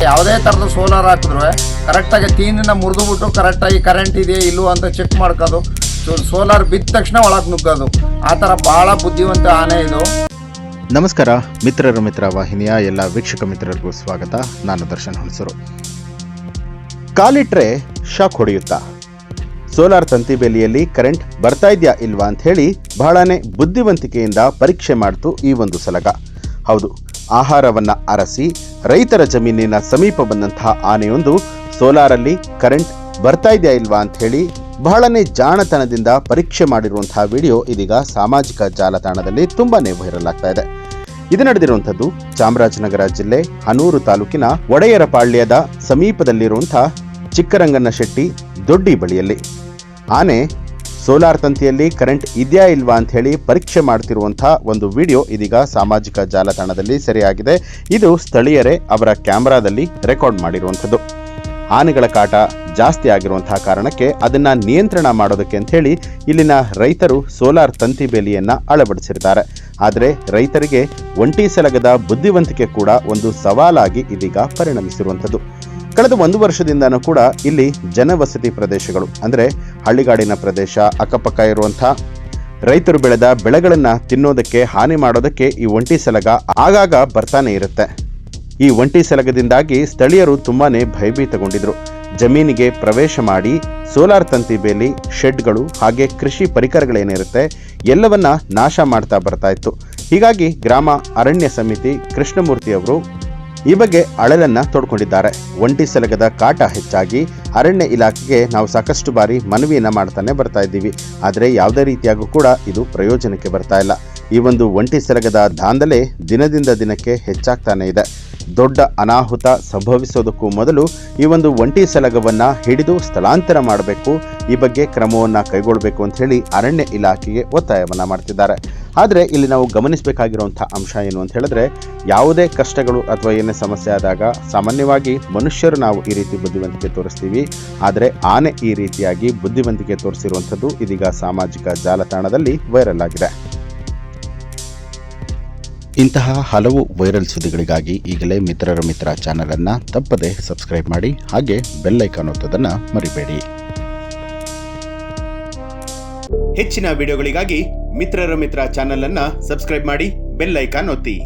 ಯಾವುದೇ ಥರದ ಸೋಲಾರ್ ಹಾಕಿದ್ರು ಕರೆಕ್ಟಾಗಿ ತೀನಿನ ಮುರಿದುಬಿಟ್ಟು ಕರೆಕ್ಟಾಗಿ ಕರೆಂಟ್ ಇದೆಯಾ ಇಲ್ಲವೋ ಅಂತ ಚೆಕ್ ಮಾಡ್ಕೋದು. ಸೋಲಾರ್ ಬಿದ್ದ ತಕ್ಷಣ ಒಳಗೆ ನುಗ್ಗೋದು. ಆ ಥರ ಭಾಳ ಬುದ್ಧಿವಂತ ಆನೆ ಇದು. ನಮಸ್ಕಾರ ಮಿತ್ರರ ಮಿತ್ರ ವಾಹಿನಿಯ ಎಲ್ಲ ವೀಕ್ಷಕ ಮಿತ್ರರಿಗೂ ಸ್ವಾಗತ. ನಾನು ದರ್ಶನ್ ಹುಣಸೂರು. ಕಾಲಿಟ್ರೆ ಶಾಕ್ ಹೊಡೆಯುತ್ತಾ? ಸೋಲಾರ್ ತಂತಿ ಬೇಲಿಯಲ್ಲಿ ಕರೆಂಟ್ ಬರ್ತಾ ಇದೆಯಾ ಇಲ್ವಾ ಅಂತ ಹೇಳಿ ಬಹಳನೇ ಬುದ್ಧಿವಂತಿಕೆಯಿಂದ ಪರೀಕ್ಷೆ ಮಾಡ್ತು ಈ ಒಂದು ಸಲಗ. ಹೌದು, ಆಹಾರವನ್ನ ಅರಸಿ ರೈತರ ಜಮೀನಿನ ಸಮೀಪ ಬಂದಂತಹ ಆನೆಯೊಂದು ಸೋಲಾರಲ್ಲಿ ಕರೆಂಟ್ ಬರ್ತಾ ಇದೆಯಾ ಇಲ್ವಾ ಅಂತ ಹೇಳಿ ಬಹಳನೇ ಜಾಣತನದಿಂದ ಪರೀಕ್ಷೆ ಮಾಡಿರುವಂತಹ ವಿಡಿಯೋ ಇದೀಗ ಸಾಮಾಜಿಕ ಜಾಲತಾಣದಲ್ಲಿ ತುಂಬಾನೇ ವೈರಲ್ ಆಗ್ತಾ ಇದೆ. ಇದು ನಡೆದಿರುವಂಥದ್ದು ಚಾಮರಾಜನಗರ ಜಿಲ್ಲೆ ಹನೂರು ತಾಲೂಕಿನ ಒಡೆಯರಪಾಳ್ಯದ ಸಮೀಪದಲ್ಲಿರುವಂತಹ ಚಿಕ್ಕರಂಗನಶೆಟ್ಟಿ ದೊಡ್ಡಿ ಬಳಿಯಲ್ಲಿ ಆನೆ ಸೋಲಾರ್ ತಂತಿಯಲ್ಲಿ ಕರೆಂಟ್ ಇದೆಯಾ ಇಲ್ವಾ ಅಂತ ಹೇಳಿ ಪರೀಕ್ಷೆ ಮಾಡ್ತಿರುವಂತಹ ಒಂದು ವಿಡಿಯೋ ಇದೀಗ ಸಾಮಾಜಿಕ ಜಾಲತಾಣದಲ್ಲಿ ಸೆರೆಯಾಗಿದೆ. ಇದು ಸ್ಥಳೀಯರೇ ಅವರ ಕ್ಯಾಮೆರಾದಲ್ಲಿ ರೆಕಾರ್ಡ್ ಮಾಡಿರುವಂಥದ್ದು. ಆನೆಗಳ ಕಾಟ ಜಾಸ್ತಿ ಆಗಿರುವಂತಹ ಕಾರಣಕ್ಕೆ ಅದನ್ನ ನಿಯಂತ್ರಣ ಮಾಡೋದಕ್ಕೆ ಅಂತ ಹೇಳಿ ಇಲ್ಲಿನ ರೈತರು ಸೋಲಾರ್ ತಂತಿ ಬೇಲಿಯನ್ನ ಅಳವಡಿಸಿರ್ತಾರೆ. ಆದರೆ ರೈತರಿಗೆ ಒಂಟಿ ಸಲಗದ ಬುದ್ಧಿವಂತಿಕೆ ಕೂಡ ಒಂದು ಸವಾಲಾಗಿ ಇದೀಗ ಪರಿಣಮಿಸಿರುವಂಥದ್ದು. ಕಳೆದ 1 ವರ್ಷದಿಂದನೂ ಕೂಡ ಇಲ್ಲಿ ಜನವಸತಿ ಪ್ರದೇಶಗಳು ಅಂದರೆ ಹಳ್ಳಿಗಾಡಿನ ಪ್ರದೇಶ ಅಕ್ಕಪಕ್ಕ ಇರುವಂತಹ ರೈತರು ಬೆಳೆದ ಬೆಳೆಗಳನ್ನ ತಿನ್ನೋದಕ್ಕೆ ಹಾನಿ ಮಾಡೋದಕ್ಕೆ ಈ ಒಂಟಿ ಸಲಗ ಆಗಾಗ ಬರ್ತಾನೆ ಇರುತ್ತೆ. ಈ ಒಂಟಿ ಸಲಗದಿಂದಾಗಿ ಸ್ಥಳೀಯರು ತುಂಬಾನೇ ಭಯಭೀತಗೊಂಡಿದ್ರು. ಜಮೀನಿಗೆ ಪ್ರವೇಶ ಮಾಡಿ ಸೋಲಾರ್ ತಂತಿ ಬೇಲಿ, ಶೆಡ್ಗಳು ಹಾಗೆ ಕೃಷಿ ಪರಿಕರಗಳೇನಿರುತ್ತೆ ಎಲ್ಲವನ್ನ ನಾಶ ಮಾಡ್ತಾ ಬರ್ತಾ ಇತ್ತು. ಹೀಗಾಗಿ ಗ್ರಾಮ ಅರಣ್ಯ ಸಮಿತಿ ಕೃಷ್ಣಮೂರ್ತಿ ಅವರು ಈ ಬಗ್ಗೆ ಅಳಲನ್ನ ತೋಡ್ಕೊಂಡಿದ್ದಾರೆ. ಒಂಟಿ ಸಲಗದ ಕಾಟ ಹೆಚ್ಚಾಗಿ ಅರಣ್ಯ ಇಲಾಖೆಗೆ ನಾವು ಸಾಕಷ್ಟು ಬಾರಿ ಮನವಿಯನ್ನ ಮಾಡ್ತಾನೆ ಬರ್ತಾ ಇದ್ದೀವಿ. ಆದರೆ ಯಾವುದೇ ರೀತಿಯಾಗೂ ಕೂಡ ಇದು ಪ್ರಯೋಜನಕ್ಕೆ ಬರ್ತಾ ಇಲ್ಲ. ಈ ಒಂದು ಒಂಟಿ ಸಲಗದ ದಾಂಧಲೆ ದಿನದಿಂದ ದಿನಕ್ಕೆ ಹೆಚ್ಚಾಗ್ತಾನೆ ಇದೆ. ದೊಡ್ಡ ಅನಾಹುತ ಸಂಭವಿಸೋದಕ್ಕೂ ಮೊದಲು ಈ ಒಂದು ಒಂಟಿ ಸಲಗವನ್ನ ಹಿಡಿದು ಸ್ಥಳಾಂತರ ಮಾಡಬೇಕು, ಈ ಬಗ್ಗೆ ಕ್ರಮವನ್ನ ಕೈಗೊಳ್ಳಬೇಕು ಅಂತ ಹೇಳಿ ಅರಣ್ಯ ಇಲಾಖೆಗೆ ಒತ್ತಾಯವನ್ನ ಮಾಡ್ತಿದ್ದಾರೆ. ಆದರೆ ಇಲ್ಲಿ ನಾವು ಗಮನಿಸಬೇಕಾಗಿರುವಂತಹ ಅಂಶ ಏನು ಅಂತ ಹೇಳಿದ್ರೆ, ಯಾವುದೇ ಕಷ್ಟಗಳು ಅಥವಾ ಏನೇ ಸಮಸ್ಯೆ ಆದಾಗ ಸಾಮಾನ್ಯವಾಗಿ ಮನುಷ್ಯರು ನಾವು ಈ ರೀತಿ ಬುದ್ಧಿವಂತಿಕೆ ತೋರಿಸ್ತೀವಿ. ಆದರೆ ಆನೆ ಈ ರೀತಿಯಾಗಿ ಬುದ್ಧಿವಂತಿಕೆ ತೋರಿಸಿರುವಂಥದ್ದು ಇದೀಗ ಸಾಮಾಜಿಕ ಜಾಲತಾಣದಲ್ಲಿ ವೈರಲ್ ಆಗಿದೆ. ಇಂತಹ ಹಲವು ವೈರಲ್ ಸುದ್ದಿಗಳಿಗಾಗಿ ಈಗಲೇ ಮಿತ್ರರ ಮಿತ್ರ ಚಾನೆಲ್ ಅನ್ನು ತಪ್ಪದೆ ಸಬ್ಸ್ಕ್ರೈಬ್ ಮಾಡಿ, ಹಾಗೆ ಬೆಲ್ ಐಕಾನ್ ಒತ್ತೋದನ್ನು ಮರಿಬೇಡಿ. ಹೆಚ್ಚಿನ ವಿಡಿಯೋಗಳಿಗಾಗಿ ಮಿತ್ರರ ಮಿತ್ರ ಚಾನೆಲ್ ಅನ್ನು ಸಬ್ಸ್ಕ್ರೈಬ್ ಮಾಡಿ, ಬೆಲ್ ಐಕಾನ್ ಒತ್ತಿ.